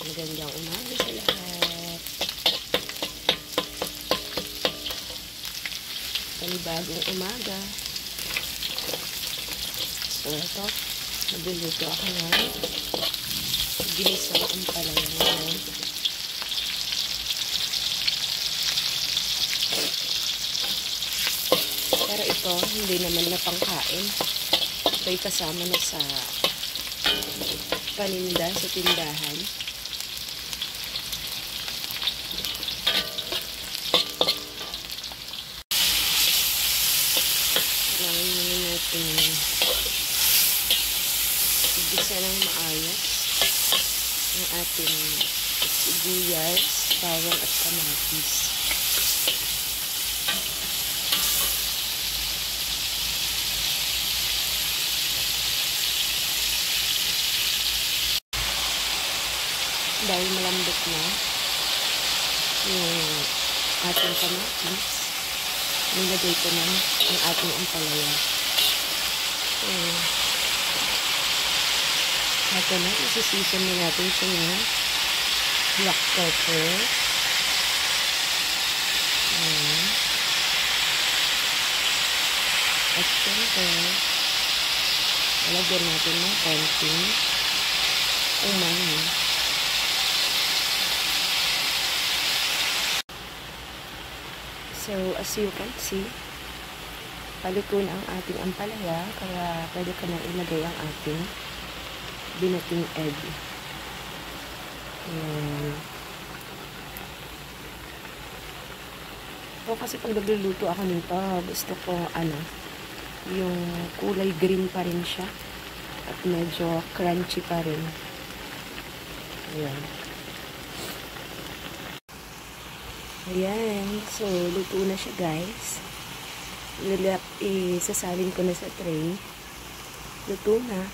Magandang umaga sa lahat. Panibagong umaga. So, ito. Magluluto ako ng ginisang ampalaya ngayon. Pero ito, hindi naman na pangkain. Ito'y kasama na sa paninda sa tindahan. Kailangan muna natin igisa ng maayos ang ating sibuyas, bawang at kamatis. Dahil malambot na yung ating kamatis, nilagay ko na ang ating ampalaya. Ito na, isisisan na natin siya ng black pepper. At syempre, lagyan natin ng konting umami. So, as you can see, paluto na ang ating ampalaya, kaya pwede ka na ilagay ang ating binating egg. Ayan. So, kasi pag nagluluto ako nito, gusto ko, yung kulay green pa rin siya. At medyo crunchy pa rin. Ayan. Ayan. So, luto na siya, guys. Isasalin ko na sa tray. Luto na.